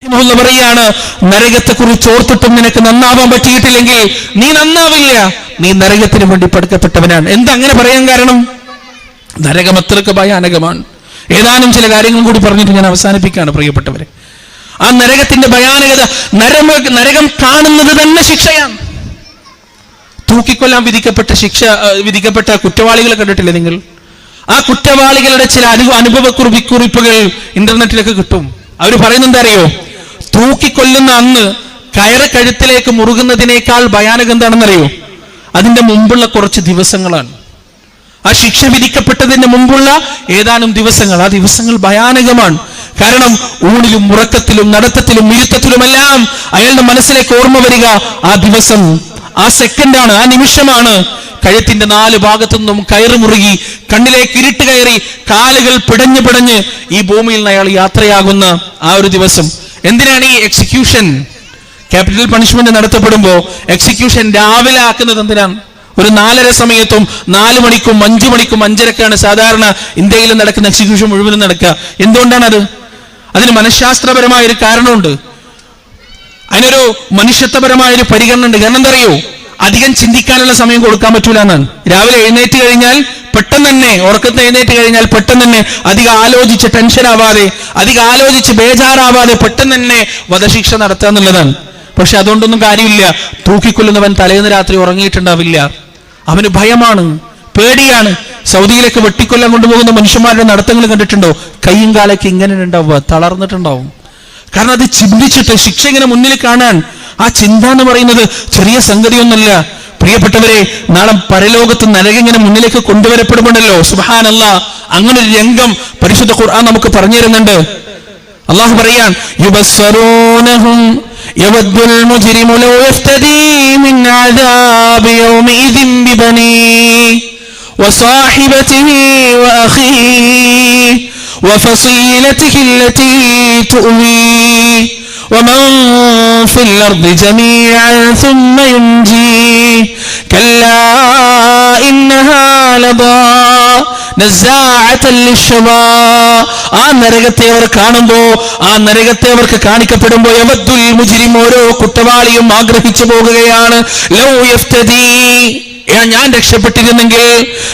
പറയാണ്, നരകത്തെ കുറിച്ച് ഓർത്തിട്ടും നിനക്ക് നന്നാവാൻ പറ്റിയിട്ടില്ലെങ്കിൽ നീ നന്നാവില്ല, നീ നരകത്തിന് വേണ്ടി പഠിക്കപ്പെട്ടവനാണ്. എന്താ അങ്ങനെ പറയാൻ കാരണം? നരകം അത്രക്ക് ഭയാനകമാണ്. ഏതാനും ചില കാര്യങ്ങൾ കൂടി പറഞ്ഞിട്ട് ഞാൻ അവസാനിപ്പിക്കുകയാണ് പ്രിയപ്പെട്ടവരെ. ആ നരകത്തിന്റെ ഭയാനകത, നരകം കാണുന്നത് തന്നെ ശിക്ഷയാണ്. തൂക്കിക്കൊല്ലാൻ വിധിക്കപ്പെട്ട കുറ്റവാളികളെ കണ്ടിട്ടില്ലേ നിങ്ങൾ? ആ കുറ്റവാളികളുടെ ചില അനുഭവക്കുറിപ്പുകൾ ഇന്റർനെറ്റിലൊക്കെ കിട്ടും. അവർ പറയുന്നത് എന്താ അറിയോ? തൂക്കിക്കൊല്ലുന്ന അന്ന് കയറ് കഴുത്തിലേക്ക് മുറുകുന്നതിനേക്കാൾ ഭയാനകം എന്താണെന്നറിയോ? അതിന്റെ മുമ്പുള്ള കുറച്ച് ദിവസങ്ങളാണ്. ആ ശിക്ഷ വിധിക്കപ്പെട്ടതിന് മുമ്പുള്ള ഏതാനും ദിവസങ്ങൾ, ആ ദിവസങ്ങൾ ഭയാനകമാണ്. കാരണം ഊണിലും ഉറക്കത്തിലും നടത്തത്തിലും ഇരുത്തത്തിലുമെല്ലാം അയാളുടെ മനസ്സിലേക്ക് ഓർമ്മ വരിക ആ ദിവസം, ആ സെക്കൻഡാണ്, ആ നിമിഷമാണ്. കഴുത്തിന്റെ 4 ഭാഗത്തു നിന്നും കയറ് മുറുകി, കണ്ണിലേക്ക് ഇരുട്ട് കയറി, കാലുകൾ പിടഞ്ഞ് ഈ ഭൂമിയിൽ നിന്ന് അയാൾ യാത്രയാകുന്ന ആ ഒരു ദിവസം. എന്തിനാണ് ഈ എക്സിക്യൂഷൻ, ക്യാപിറ്റൽ പണിഷ്മെന്റ് നടത്തപ്പെടുമ്പോ എക്സിക്യൂഷൻ രാവിലെ ആക്കുന്നത് എന്തിനാണ്? ഒരു 4:30 സമയത്തും 4 മണിക്കും 5 മണിക്കും 5:30ക്കാണ് സാധാരണ ഇന്ത്യയിൽ നടക്കുന്ന എക്സിക്യൂഷൻ മുഴുവനും നടക്കുക. എന്തുകൊണ്ടാണത്? അതിന് മനഃശാസ്ത്രപരമായ ഒരു കാരണമുണ്ട്, അതിനൊരു മനുഷ്യത്വപരമായ ഒരു പരിഗണന ഉണ്ട്. കാരണം എന്താ അറിയോ? അധികം ചിന്തിക്കാനുള്ള സമയം കൊടുക്കാൻ പറ്റൂല എന്നാണ്. രാവിലെ എഴുന്നേറ്റ് കഴിഞ്ഞാൽ പെട്ടെന്ന് തന്നെ, ഉറക്കത്തിൽ എഴുന്നേറ്റ് കഴിഞ്ഞാൽ പെട്ടെന്ന് തന്നെ അധികം ആലോചിച്ച് ടെൻഷൻ ആവാതെ, അധികം ആലോചിച്ച് ബേജാറാവാതെ പെട്ടെന്ന് തന്നെ വധശിക്ഷ നടത്തുക എന്നുള്ളതാണ്. പക്ഷെ അതുകൊണ്ടൊന്നും കാര്യമില്ല. തൂക്കിക്കൊല്ലുന്നവൻ തലേന്ന് രാത്രി ഉറങ്ങിയിട്ടുണ്ടാവില്ല. അവന് ഭയമാണ്, പേടിയാണ്. സൗദിയിലേക്ക് വെട്ടിക്കൊല്ലാൻ കൊണ്ടുപോകുന്ന മനുഷ്യന്മാരുടെ നടത്തങ്ങൾ കണ്ടിട്ടുണ്ടോ? കയ്യും കാലൊക്കെ ഇങ്ങനെ ഉണ്ടാവുക, തളർന്നിട്ടുണ്ടാവും. കാരണം അത് ചിന്തിച്ചിട്ട് ശിക്ഷ ഇങ്ങനെ മുന്നിൽ കാണാൻ, ആ ചിന്ത എന്ന് പറയുന്നത് ചെറിയ സംഗതിയൊന്നുമല്ല പ്രിയപ്പെട്ടവരെ. നാളെ പരലോകത്ത് നരകം ഇങ്ങനെ മുന്നിലേക്ക് കൊണ്ടുവരപ്പെടുമ്പോഴല്ലോ, സുബ്ഹാനല്ലാഹ്, അങ്ങനെ ഒരു രംഗം പരിശുദ്ധ ഖുർആൻ നമുക്ക് പറഞ്ഞു തരുന്നുണ്ട്. അള്ളാഹു പറയാൻ, യുബസ്സറൂനഹും യവദ്ദുൽ മുജ്രിമു ലൗ യഫ്തദീ മിൻ അദാബി യൗമഇദിൻ ബിബനീഹി വസാഹിബതിഹി വഅഖീഹി وفصيلته التي تؤويه ومن في الأرض جميعا ثم ينجيه كلا إنها لظى نزاعة للشوى. ആ നരകത്തെ അവർ കാണുമ്പോ, ആ നരകത്തെ അവർക്ക് കാണിക്കപ്പെടുമ്പോ, യവദ്ദുൽ മുജ്രിം, ഓരോ കുറ്റവാളിയും ആഗ്രഹിച്ചു പോകുകയാണ്, ലൗ യഫ്തദീ, ഞാൻ രക്ഷപ്പെട്ടിരുന്നെങ്കിൽ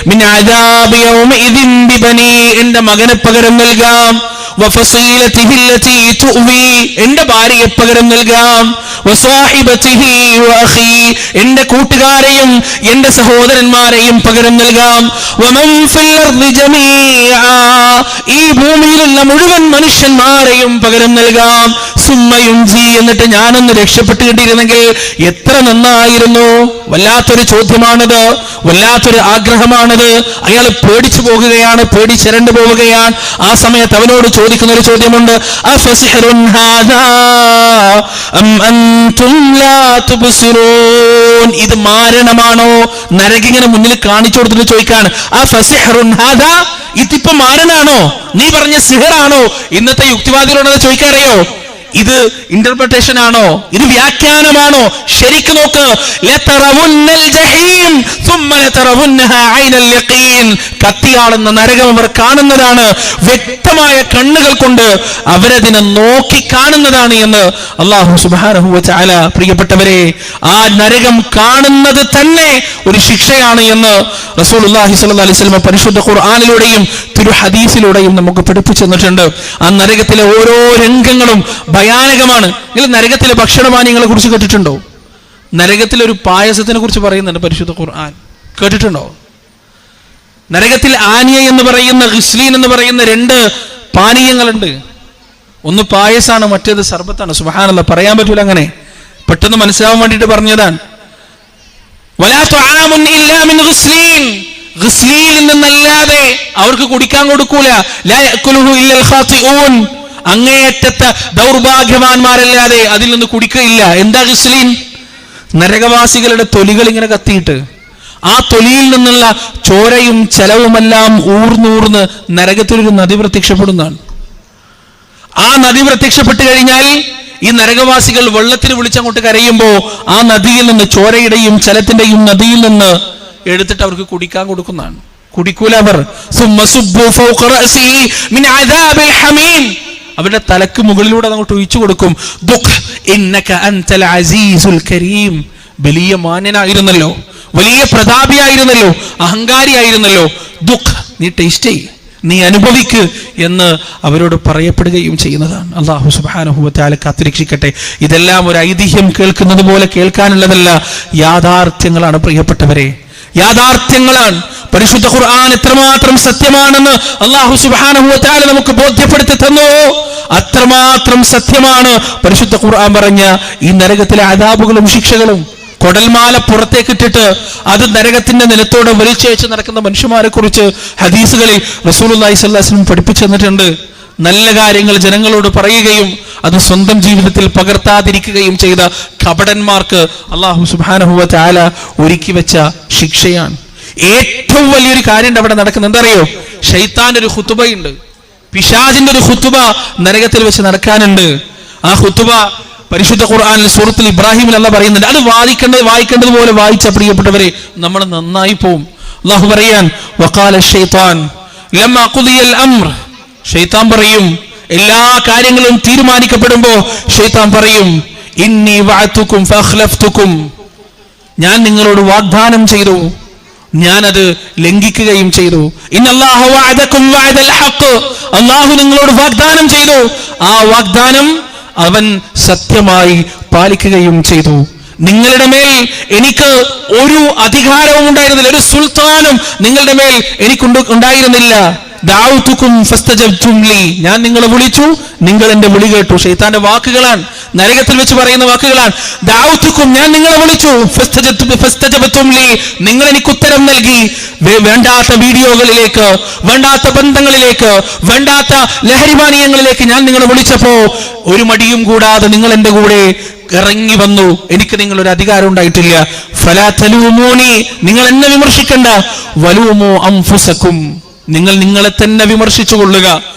മിൻ അദാബി യൗമഇദിൻ ബിബനീ, എന്റെ മകനെ പകരം നൽകാം, വഫസീലതിഹി അല്ലതി തുവി, എന്റെ ഭാര്യയെ പകരം നൽകാം, വസാഹിബതിഹി വഅഖി, എന്റെ കൂട്ടുകാരെയും എന്റെ സഹോദരന്മാരെയും പകരം നൽകാം, വമൻ ഫിൽ അർദി ജമീഅ, ഈ ഭൂമിയിലുള്ള മുഴുവൻ മനുഷ്യന്മാരെയും പകരം നൽകാം, സുമ്മ യുൻജി, എന്നിട്ട് ഞാനൊന്ന് രക്ഷപ്പെട്ടുകിട്ടിയിരുന്നെങ്കിൽ എത്ര നന്നായിരുന്നു. വല്ലാത്തൊരു ചോദ്യമാണത്, വല്ലാത്തൊരു ആഗ്രഹമാണത്. അയാൾ പേടിച്ചു പോകുകയാണ്, പേടിച്ചിരണ്ടു പോവുകയാണ്. ആ സമയത്ത് അവനോട് ചോദിക്കുന്ന ഒരു ചോദ്യമുണ്ട്, അഫസിഹ്റുൻ ഹാദാ അം അൻതും ലാ തുബ്സിറൂൻ, ഇത് മാരണമാണോ? നരകിങ്ങനെ മുന്നിൽ കാണിച്ചു കൊടുത്തിട്ട് ചോദിക്കാണ്, അഫസിഹ്റുൻ ഹാദാ, ഇതിപ്പോ മാരണാണോ? നീ പറഞ്ഞ സിഹറാണോ? ഇന്നത്തെ യുക്തിവാദികളോട് ചോദിക്കാറിയോ? ഇത് ഇന്റർപ്രിട്ടേഷൻ ആണോ? ഇത് വ്യാഖ്യാനമാണോ? ശരിക്ക് നോക്ക്. ലതറവുന്നൽ ജഹീം സുമ്മ ലതറവുന്നഹാ ഐനൽ യഖീൻ, കത്തിയാളുന്ന നരകം അവർ കാണുന്നതാണ്, വ്യക്തമായ കണ്ണുകൾ കൊണ്ട് അവരതിനെ നോക്കി കാണുന്നതാണ് എന്ന് അല്ലാഹു സുബ്ഹാനഹു വ തആല, പ്രിയപ്പെട്ടവരെ, ആ നരകം കാണുന്നത് തന്നെ ഒരു ശിക്ഷയാണ് എന്ന് റസൂലുള്ളാഹി സ്വല്ലല്ലാഹി അലൈഹി വസല്ലം പരിശുദ്ധ ഖുർആനിലൂടെയും തിരു ഹദീസിലൂടെയും നമുക്ക് പഠിപ്പിച്ചു തന്നിട്ടുണ്ട്. ആ നരകത്തിലെ ഓരോ രംഗങ്ങളും ഭയാനകമാണ്. നിങ്ങൾ നരകത്തിലെ ഭക്ഷണപാനീയങ്ങളെ കുറിച്ച് കേട്ടിട്ടുണ്ടോ? നരകത്തിലൊരു പായസത്തിനെ കുറിച്ച് പറയുന്നുണ്ട് പരിശുദ്ധ ഖുർആൻ, കേട്ടിട്ടുണ്ടോ? നരകത്തിൽ ആനിയ എന്ന് പറയുന്ന, ഗിസ്ലീൻ എന്ന് പറയുന്ന 2 പാനീയങ്ങളുണ്ട്. ഒന്ന് പായസാണ്, മറ്റേത് സർബത്താണ്. സുബ്ഹാനല്ലാഹ്, പറയാൻ പറ്റൂല, അങ്ങനെ പെട്ടെന്ന് മനസ്സിലാവാൻ വേണ്ടിയിട്ട് പറഞ്ഞതാണ്. വലാ തുആമുൻ ഇല്ലാ മിൻ ഗിസ്ലീൻ, ഗിസ്ലീനിൽ നിന്നല്ലാതെ അവർക്ക് കുടിക്കാൻ കൊടുക്കൂല. ലാ യഅകുലുഹു ഇല്ലൽ ഖാതിഊൻ, അങ്ങേയറ്റത്തെ ദൗർഭാഗ്യവാന്മാരല്ലാതെ അതിൽ നിന്ന് കുടിക്കുകയില്ല. എന്താ ഗിസ്ലീൻ? നരകവാസികളുടെ തൊലികൾ ഇങ്ങനെ കത്തിയിട്ട് ആ തൊലിയിൽ നിന്നുള്ള ചോരയും ചലവുമെല്ലാം ഊർന്നൂർന്ന് നരകത്തിലൊരു നദി പ്രത്യക്ഷപ്പെടുന്നതാണ്. ആ നദി പ്രത്യക്ഷപ്പെട്ടു കഴിഞ്ഞാൽ ഈ നരകവാസികൾ വെള്ളത്തിന് വിളിച്ചങ്ങോട്ട് കരയുമ്പോ ആ നദിയിൽ നിന്ന്, ചോരയുടെയും ചലത്തിന്റെയും നദിയിൽ നിന്ന് എടുത്തിട്ട് അവർക്ക് കുടിക്കാൻ കൊടുക്കുന്നതാണ്. കുടിക്കൂല അവർ. സുമ്മ സുബ്ബു ഫൗഖ റഅസിഹി മിൻ അദാബിൽ ഹമീം, അവരുടെ തലക്ക് മുകളിലൂടെ അങ്ങോട്ട് ഒഴിച്ചു കൊടുക്കും. ദുഖ് ഇന്നക അൻതൽ അസീസുൽ കരീം. വലിയ മാന്യനായിരുന്നല്ലോ, വലിയ പ്രതാപിയായിരുന്നല്ലോ, അഹങ്കാരിയായിരുന്നല്ലോ. ദുഖ്, നീ ടേസ്റ്റ് ചെയ്യ്, നീ അനുഭവിക്ക് എന്ന് അവരോട് പറയപ്പെടുകയും ചെയ്യുന്നതാണ്. അല്ലാഹു സുബ്ഹാനഹു വ തആല കാത്തുരക്ഷിക്കട്ടെ. ഇതെല്ലാം ഒരു ഐതിഹ്യം കേൾക്കുന്നത് പോലെ കേൾക്കാനുള്ളതല്ല, യാഥാർത്ഥ്യങ്ങളാണ് പ്രിയപ്പെട്ടവരെ, യാഥാർത്ഥ്യങ്ങളാണ്. പരിശുദ്ധ ഖുർആൻ എത്രമാത്രം സത്യമാണെന്ന് അല്ലാഹു സുബ്ഹാനഹു വ തആല നമുക്ക് ബോധ്യപ്പെടുത്തി തന്നു. അത്രമാത്രം സത്യമാണ് പരിശുദ്ധ ഖുർആൻ പറഞ്ഞ ഈ നരകത്തിലെ അദാബുകളും ശിക്ഷകളും. കൊടൽമാല പുറത്തേക്കിട്ടിട്ട് അത് നരകത്തിന്റെ നിലത്തോടെ വലിച്ചേച്ച് നടക്കുന്ന മനുഷ്യന്മാരെ കുറിച്ച് ഹദീസുകളിൽ റസൂലുള്ളാഹി സ്വല്ലല്ലാഹു അലൈഹി വസല്ലം പഠിപ്പിച്ചു തന്നിട്ടുണ്ട്. നല്ല കാര്യങ്ങൾ ജനങ്ങളോട് പറയുകയും അത് സ്വന്തം ജീവിതത്തിൽ പകർത്താതിരിക്കുകയും ചെയ്ത കപടന്മാർക്ക് അല്ലാഹു സുബ്ഹാനഹു വ തആല ഒരുക്കി വെച്ച ശിക്ഷയാണ്. ഏറ്റവും വലിയൊരു കാര്യം അവിടെ നടക്കുന്നത് എന്തറിയോ? ശൈത്താന്റെ ഒരു ഖുതുബയുണ്ട്, പിശാചിന്റെ ഒരു ഖുതുബ നരകത്തിൽ വെച്ച് നടക്കാനുണ്ട്. ആ ഖുതുബ പരിശുദ്ധ ഖുർആനിൽ സൂറത്തുൽ ഇബ്രാഹിമിൽ അല്ലാഹ് പറയുന്നുണ്ട്. അത് വായിക്കേണ്ടതുപോലെ വായിച്ച പ്രിയപ്പെട്ടവരെ നമ്മൾ നന്നായി പോവും. അല്ലാഹു പറയാൻ വഖാല ശൈത്താൻ ലമ്മാ ഖുദിയൽ അംർ. ശൈത്താൻ പറയും, എല്ലാ കാര്യങ്ങളും തീരുമാനിക്കപ്പെടുമ്പോ ശൈത്താൻ പറയും, ഇന്നി വഅതുകും ഫഅഖ്ലഫ്തുകും. ഞാൻ നിങ്ങളോട് വാഗ്ദാനം ചെയ്തു, ഞാനത് ലംഘിക്കുകയും ചെയ്തു. ഇന്നല്ലാഹു വഅദകും വഅദൽ ഹഖ്. അല്ലാഹു നിങ്ങളോട് വാഗ്ദാനം ചെയ്തു, ആ വാഗ്ദാനം അവൻ സത്യമായി പാലിക്കുകയും ചെയ്തു. നിങ്ങളുടെ മേൽ എനിക്ക് ഒരു അധികാരവും ഉണ്ടായിരുന്നില്ല, ഒരു സുൽത്താനും നിങ്ങളുടെ മേൽ എനിക്കുണ്ടായിരുന്നില്ല. ദഅഉതുകും ഫസ്തജബ്തും ലി. ഞാൻ നിങ്ങളെ വിളിച്ചു, നിങ്ങൾ എന്റെ വിളി കേട്ടു. ശൈത്താന്റെ വാക്കുകളാണ്, നരകത്തിൽ വെച്ച് പറയുന്ന വാക്കുകളാണ്. ദഅഉതുകും, ഞാൻ നിങ്ങളെ വിളിച്ചു, ഫസ്തജബ്തും ലി, നിങ്ങൾ എനിക്ക് ഉത്തരം നൽകി. വേണ്ടാത്ത വീഡിയോകളിലേക്ക്, വേണ്ടാത്ത ബന്ധങ്ങളിലേക്ക്, വേണ്ടാത്ത ലഹരിപാനീയങ്ങളിലേക്ക് ഞാൻ നിങ്ങളെ വിളിച്ചപ്പോ ഒരു മടിയും കൂടാതെ നിങ്ങൾ എന്റെ കൂടെ ഇറങ്ങി വന്നു. എനിക്ക് നിങ്ങളൊരു അധികാരം ഉണ്ടായിട്ടില്ല. ഫലാ തലൂമൂനി, നിങ്ങൾ എന്നെ വിമർശിക്കണ്ട. വലൂമു അൻഫുസകും, നിങ്ങൾ നിങ്ങളെ തന്നെ വിമർശിച്ചു കൊള്ളുക,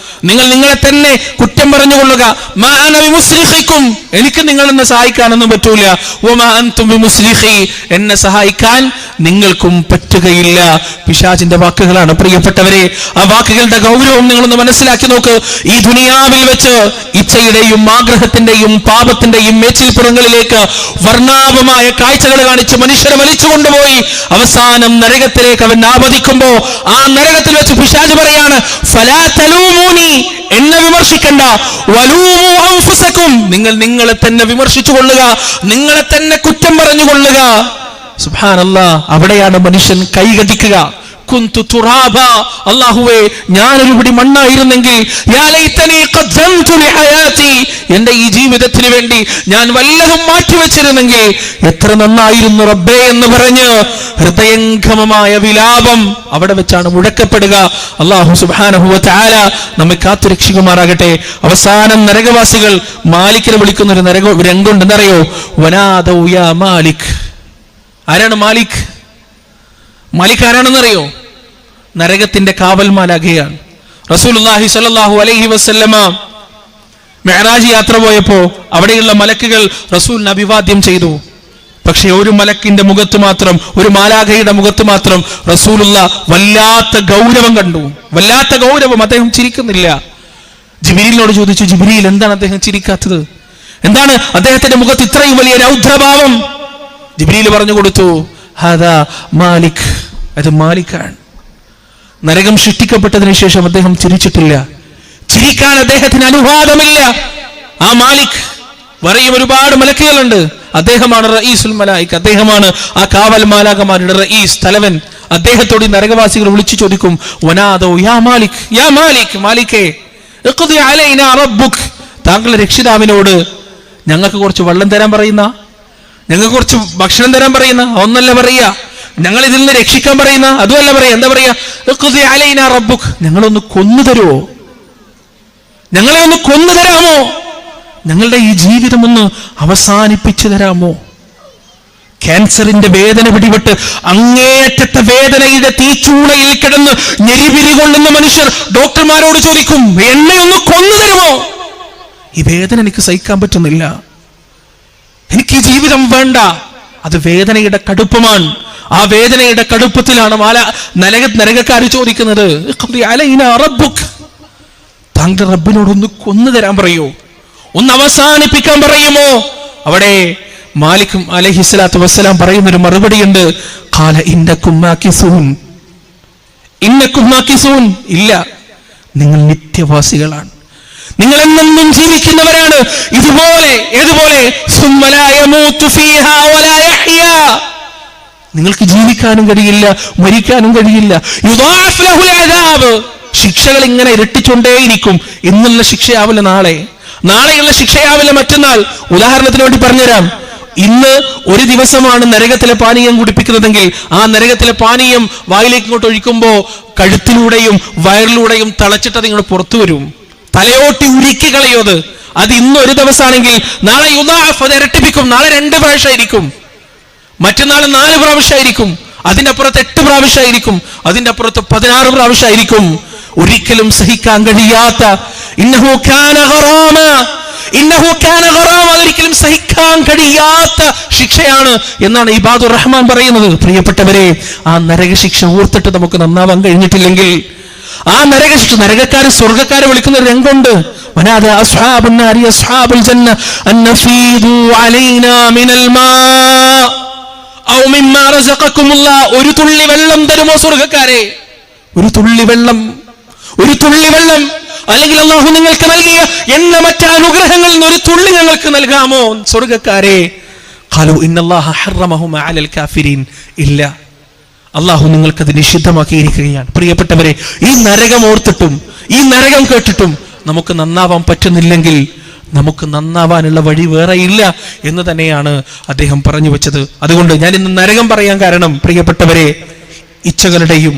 നിങ്ങൾ നിങ്ങളെ തന്നെ കുറ്റം പറഞ്ഞുകൊള്ളുക. മാ അന ബിമുസ്ലിഖിക്കും, എനിക്ക് നിങ്ങൾ എന്നെ സഹായിക്കാനൊന്നും പറ്റൂല. വമാ അൻതും ബിമുസ്ലിഖി, എന്നെ സഹായിക്കാൻ നിങ്ങൾക്കും പറ്റുകയില്ല. പിശാചിന്റെ വാക്കുകളാണ് പ്രിയപ്പെട്ടവരെ. ആ വാക്കുകളുടെ ഗൗരവം നിങ്ങളൊന്ന് മനസ്സിലാക്കി നോക്ക്. ഈ ദുനിയാവിൽ വെച്ച് ഇച്ഛയുടെയും ആഗ്രഹത്തിന്റെയും പാപത്തിന്റെയും മേച്ചിൽപ്പുറങ്ങളിലേക്ക് വർണ്ണാഭമായ കാഴ്ചകൾ കാണിച്ച് മനുഷ്യരെ വലിച്ചു കൊണ്ടുപോയി അവസാനം നരകത്തിലേക്ക് അവൻ ആപതിക്കുമ്പോ ആ നരകത്തിൽ വെച്ച് പിശാച് പറയാണ്, ഫലാ തലൂമൂനി, എന്നെ വിമർശിക്കണ്ട. വലൂമു അൻഫുസകും, നിങ്ങൾ നിങ്ങളെ തന്നെ വിമർശിച്ചു കൊള്ളുക, നിങ്ങളെ തന്നെ കുറ്റം പറഞ്ഞുകൊള്ളുക. സുബ്ഹാനല്ലാഹ്, അവിടെയാണ് മനുഷ്യൻ കൈകടിക്കുക. കുന്തു തുറാബ, അല്ലാഹുവേ ഞാനൊരു പിടി മണ്ണായിരുന്നെങ്കിൽ, യാ ലൈതനി ഖദ്ദംതു ലിഹയാതി, എന്റെ ഈ ജീവിതത്തിന് വേണ്ടി ഞാൻ വല്ലതും മാറ്റിവെച്ചിരുന്നെങ്കിൽ എത്ര നന്നായിരുന്നു റബ്ബേ എന്ന് പറഞ്ഞ് ഹൃദയംഗമമായ വിലാപം അവിടെ വെച്ചാണ് മുഴക്കപ്പെടുക. അല്ലാഹു സുബ്ഹാനഹു വ തആല നമ്മെ കാത്തുരക്ഷിക്കുമാറാകട്ടെ. അവസാനം നരകവാസികൾ മാലിക്കിനെ വിളിക്കുന്ന ഒരു രംഗമുണ്ട്, എന്നറിയോ? വനാദൗ യാ മാലിക്. ആരാണ് മാലിക്? മാലിക് ആരാണെന്നറിയോ? നരകത്തിന്റെ കാവൽ മാലാഖയാണ്. റസൂലുള്ളാഹി സ്വല്ലല്ലാഹു അലൈഹി വസല്ലമ മിഅ്റാജ് യാത്ര പോയപ്പോ അവിടെയുള്ള മലക്കുകൾ റസൂലിനെ അഭിവാദ്യം ചെയ്തു. പക്ഷെ ഒരു മലക്കിന്റെ മുഖത്ത് മാത്രം, ഒരു മാലാഖയുടെ മുഖത്ത് മാത്രം റസൂലുള്ള വല്ലാത്ത ഗൗരവം കണ്ടു, വല്ലാത്ത ഗൗരവം. അദ്ദേഹം ചിരിക്കുന്നില്ല. ജിബ്രീലിനോട് ചോദിച്ചു, ജിബ്രീൽ, എന്താണ് അദ്ദേഹം ചിരിക്കാത്തത്? എന്താണ് അദ്ദേഹത്തിന്റെ മുഖത്ത് ഇത്രയും വലിയ രൗദ്രഭാവം? ജിബ്രീൽ പറഞ്ഞു കൊടുത്തു, ഹാദാ മാലിക്, അത് മാലിക്കാണ്. നരകം സൃഷ്ടിക്കപ്പെട്ടതിന് ശേഷം അദ്ദേഹം ചിരിച്ചിട്ടില്ല, ചിരിക്കാൻ അദ്ദേഹത്തിന് അനുവാദമില്ല. ആ മാലിക്, വേറെയും ഒരുപാട് മലക്കുകളുണ്ട്. അദ്ദേഹമാണ് റഈസുൽ മലായിക, അദ്ദേഹമാണ് ആ കാവൽ മാലാഖമാരുടെ റഈസ്, തലവൻ. അദ്ദേഹത്തോട് നരകവാസികൾ വിളിച്ചു ചോദിക്കും, വനാദൗ യാ മാലിക്, യാ മാലിക്, മാലിക്കേ ഇഖ്ദി അലൈനാ റബ്ബുക്, താങ്കളുടെ രക്ഷിതാവിനോട് ഞങ്ങൾക്ക് കുറച്ച് വെള്ളം തരാൻ പറയുന്ന, ഞങ്ങൾക്ക് കുറച്ച് ഭക്ഷണം തരാൻ പറയുന്ന, ഒന്നല്ല പറയുക. ഞങ്ങൾ ഇതിൽ നിന്ന് രക്ഷിക്കാൻ പറയുന്ന, അതുമല്ല പറയാ. എന്താ പറയാ? ഇഖ്ദി അലൈനാ റബ്ബുക്, ഞങ്ങളൊന്ന് കൊന്നു തരുമോ? ഞങ്ങളെ ഒന്ന് കൊന്നു തരാമോ? ഞങ്ങളുടെ ഈ ജീവിതം ഒന്ന് അവസാനിപ്പിച്ചു തരാമോ? ക്യാൻസറിന്റെ വേദന പിടിപെട്ട് അങ്ങേയറ്റത്തെ വേദനയുടെ തീച്ചൂളയിൽ കിടന്ന് ഞെരിപിരി കൊള്ളുന്ന മനുഷ്യർ ഡോക്ടർമാരോട് ചോദിക്കും, എന്നെ ഒന്ന് കൊന്നു തരുമോ? ഈ വേദന എനിക്ക് സഹിക്കാൻ പറ്റുന്നില്ല, എനിക്ക് ഈ ജീവിതം വേണ്ട. അത് വേദനയുടെ കടുപ്പമാണ്. ആ വേദനയുടെ കടുപ്പത്തിലാണ് നരകക്കാർ ചോദിക്കുന്നത്, താങ്കളുടെ റബ്ബിനോട് ഒന്ന് കൊന്നു തരാൻ പറയോ, ഒന്ന് അവസാനിപ്പിക്കാൻ പറയുമോ? അവിടെ മാലിക് അലൈഹിസ്സലാത്തു വസ്സലാം പറയുന്നൊരു മറുപടിയുണ്ട്, ഖാല ഇന്നകും മാകിസൂൻ, ഇന്നകും മാകിസൂൻ, ഇല്ല, നിങ്ങൾ നിത്യവാസികളാണ്, നിങ്ങൾ എന്നെന്നും ജീവിക്കുന്നവരാണ്. ഇതുപോലെ ഏതുപോലെ സുമ്മ ലാ യമൂതു ഫീഹാ വലാ യഹ്യാ, നിങ്ങൾക്ക് ജീവിക്കാനും കഴിയില്ല, മരിക്കാനും കഴിയില്ല. യുദാഅഫ് ലഹുൽ അദാബ്, ശിക്ഷകൾ ഇങ്ങനെ ഇരട്ടിച്ചുകൊണ്ടേയിരിക്കും. ഇന്നുള്ള ശിക്ഷയാവില്ല നാളെ, നാളെയുള്ള ശിക്ഷയാവില്ല മറ്റന്നാൾ. ഉദാഹരണത്തിന് വേണ്ടി പറഞ്ഞുതരാം, ഇന്ന് ഒരു ദിവസമാണ് നരകത്തിലെ പാനീയം കുടിപ്പിക്കുന്നതെങ്കിൽ ആ നരകത്തിലെ പാനീയം വായിലേക്ക് ഇങ്ങോട്ട് ഒഴിക്കുമ്പോൾ കഴുത്തിലൂടെയും വയറിലൂടെയും തളച്ചിട്ട് നിങ്ങൾ പുറത്തു വരും, തലയോട്ടി ഉരുക്കി കളയത്. അത് ഇന്ന് ഒരു ദിവസമാണെങ്കിൽ നാളെ യുദാഅഫ്, അത് ഇരട്ടിപ്പിക്കും. നാളെ 2 പ്രാവശ്യമായിരിക്കും, മറ്റന്നാൾ 4 പ്രാവശ്യമായിരിക്കും, അതിന്റെ അപ്പുറത്ത് 8 പ്രാവശ്യമായിരിക്കും, അതിന്റെ അപ്പുറത്ത് 16 പ്രാവശ്യമായിരിക്കും. ഒരിക്കലും സഹിക്കാൻ കഴിയാത്ത ഇന്നഹു കാന ഗറാമ, ഇന്നഹു കാന ഗറാമ, ഒരിക്കലും സഹിക്കാൻ കഴിയാത്ത ശിക്ഷയാണ് എന്നാണ് ഇബാദുർ റഹ്മാൻ പറയുന്നത്. പ്രിയപ്പെട്ടവരെ, ആ നരകശിക്ഷ ഓർത്തിട്ട് നമുക്ക് നന്നാവാൻ കഴിഞ്ഞിട്ടില്ലെങ്കിൽ, ആ നരകശിക്ഷ, നരകക്കാര് സ്വർഗ്ഗക്കാരെ വിളിക്കുന്ന രംഗമുണ്ട്. വനാദ അസ്ഹാബുൻ നാരി അസ്ഹാബുൽ ജന്ന അന്നഫീദു അലൈനാ മിനൽ മാ ഔ മിമ്മാ റസഖകുമുല്ലാഹ്, ഒരു തുള്ളി വെള്ളം തരുമോ സ്വർഗ്ഗക്കാരെ? ഒരു തുള്ളി വെള്ളം, ഒരു തുള്ളി വെള്ളം, അല്ലെങ്കിൽ അല്ലാഹു നിങ്ങൾക്ക് നൽകിയ എന്ന മറ്റ് അനുഗ്രഹങ്ങളിൽ നിന്ന് ഒരു തുള്ളി ഞങ്ങൾക്ക് നൽകാമോ സ്വർഗ്ഗക്കാരെ? ഖാലു ഇന്നല്ലാഹ ഹറമഹുമ അലൽ കാഫിരീൻ, ഇല്ല, അല്ലാഹു നിങ്ങൾക്കത് നിഷിദ്ധമാക്കിയിരിക്കുകയാണ്. പ്രിയപ്പെട്ടവരെ, ഈ നരകം ഓർത്തിട്ടും ഈ നരകം കേട്ടിട്ടും നമുക്ക് നന്നാവാൻ പറ്റുന്നില്ലെങ്കിൽ നമുക്ക് നന്നാവാനുള്ള വഴി വേറെ ഇല്ല എന്ന് തന്നെയാണ് അദ്ദേഹം പറഞ്ഞു വെച്ചത്. അതുകൊണ്ട് ഞാൻ ഇന്ന് നരകം പറയാൻ കാരണം, പ്രിയപ്പെട്ടവരെ, ഇച്ഛകളുടെയും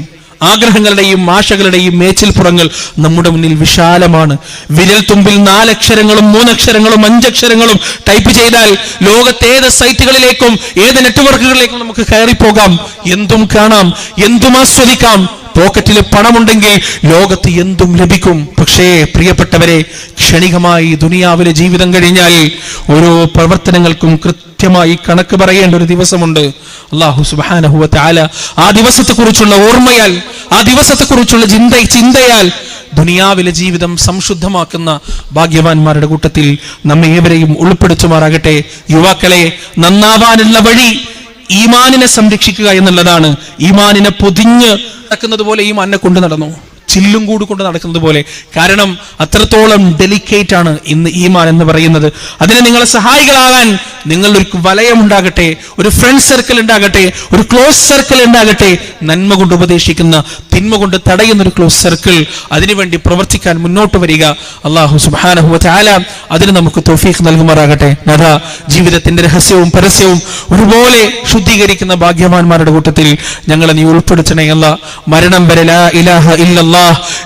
ആഗ്രഹങ്ങളുടെയും ആശകളുടെയും മേച്ചിൽപ്പുറങ്ങൾ നമ്മുടെ മുന്നിൽ വിശാലമാണ്. വിരൽ തുമ്പിൽ 4 അക്ഷരങ്ങളും 3 അക്ഷരങ്ങളും 5 അക്ഷരങ്ങളും ടൈപ്പ് ചെയ്താൽ ലോകത്തേത് സൈറ്റുകളിലേക്കും ഏത് നെറ്റ്വർക്കുകളിലേക്കും നമുക്ക് കയറിപ്പോകാം, എന്തും കാണാം, എന്തും ആസ്വദിക്കാം. പോക്കറ്റിൽ പണമുണ്ടെങ്കിൽ ലോകത്ത് എന്തും ലഭിക്കും. പക്ഷേ പ്രിയപ്പെട്ടവരെ, ക്ഷണികമായി ദുനിയാവിലെ ജീവിതം കഴിഞ്ഞാൽ ഓരോ പ്രവർത്തനങ്ങൾക്കും കൃത്യമായി കണക്ക് പറയേണ്ട ഒരു ദിവസമുണ്ട്. അല്ലാഹു സുബ്ഹാനഹു വ തആല ആ ദിവസത്തെക്കുറിച്ചുള്ള ഓർമ്മയാൽ, ആ ദിവസത്തെക്കുറിച്ചുള്ള ചിന്തയാൽ ദുനിയാവിലെ ജീവിതം സംശുദ്ധമാക്കുന്ന ഭാഗ്യവാന്മാരുടെ കൂട്ടത്തിൽ നമ്മെ ഏവരെയും ഉൾപ്പെടുത്തുമാറാകട്ടെ. യുവാക്കളെ, നന്നാവാനുള്ള വഴി ഈമാനിനെ സംരക്ഷിക്കുക എന്നുള്ളതാണ്. ഈമാനിനെ പൊതിഞ്ഞ് നടക്കുന്നത് പോലെ ഈമാനിനെ കൊണ്ട് നടന്നു, ചില്ലും കൂടി കൊണ്ട് നടക്കുന്നത് പോലെ. കാരണം അത്രത്തോളം ഡെലിക്കേറ്റ് ആണ് ഇന്ന് ഈമാൻ എന്ന് പറയുന്നത്. അതിന് നിങ്ങളെ സഹായികളാകാൻ നിങ്ങളൊരു വലയം ഉണ്ടാകട്ടെ, ഒരു ഫ്രണ്ട് സർക്കിൾ ഉണ്ടാകട്ടെ, ഒരു ക്ലോസ് സർക്കിൾ ഉണ്ടാകട്ടെ. നന്മ കൊണ്ട് ഉപദേശിക്കുന്ന, തിന്മ കൊണ്ട് തടയുന്ന ഒരു ക്ലോസ് സർക്കിൾ, അതിനുവേണ്ടി പ്രവർത്തിക്കാൻ മുന്നോട്ട് വരിക. അല്ലാഹു സുബ്ഹാനഹു വ തആല അതിന് നമുക്ക് തൗഫീഖ് നൽകുമാറാകട്ടെ. അതാ ജീവിതത്തിന്റെ രഹസ്യവും പരസ്യവും ഒരുപോലെ ശുദ്ധീകരിക്കുന്ന ഭാഗ്യവാന്മാരുടെ കൂട്ടത്തിൽ ഞങ്ങളെ നീ ഉൾപ്പെടുത്തണേ അല്ലാ. മരണം വരെ ലാ ഇലാഹ ഇല്ലല്ലാഹ്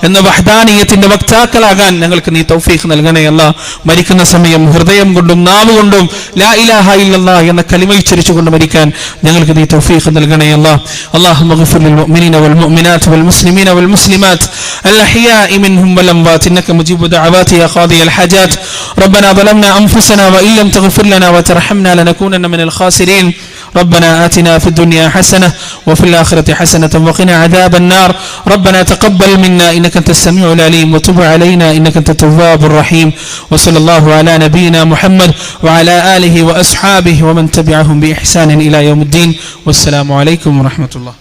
എന്ന വഹ്ദാനിയത്തിന്റെ വക്താക്കളാകാൻ ഞങ്ങൾക്ക് നീ തൗഫീഖ് നൽകണേ അല്ലാ. മരിക്കുന്ന സമയം ഹൃദയം കൊണ്ടും നാവ് കൊണ്ടും ലാ ഇലാഹ ഇല്ലല്ലാഹ് എന്ന കലിമ ഉച്ചരിച്ചുകൊണ്ട് മരിക്കാൻ ഞങ്ങൾക്ക് നീ തൗഫീഖ് നൽകണേ അല്ലാ. അല്ലാഹുമ്മ ഗ്ഫിർ ലിൽ മുഅ്മിനീന വൽ മുഅ്മിനാത്ത് വൽ മുസ്ലിമീന വൽ മുസ്ലിമാത്ത് അൽ അഹ്യാഇ മിൻഹും വൽ അംവാത്ത് ഇന്നക മുജീബു ദഅവാതി യാ ഖാദിയൽ ഹജാത്ത്. ربنا ظلمنا أنفسنا وإن لم تغفر لنا وترحمنا لنكونن من الخاسرين. ربنا آتنا في الدنيا حسنة وفي الآخرة حسنة وقنا عذاب النار. ربنا تقبل منا إنك أنت السميع العليم وتب علينا إنك أنت التواب الرحيم. وصلى الله على نبينا محمد وعلى آله وأصحابه ومن تبعهم بإحسان إلى يوم الدين. والسلام عليكم ورحمة الله.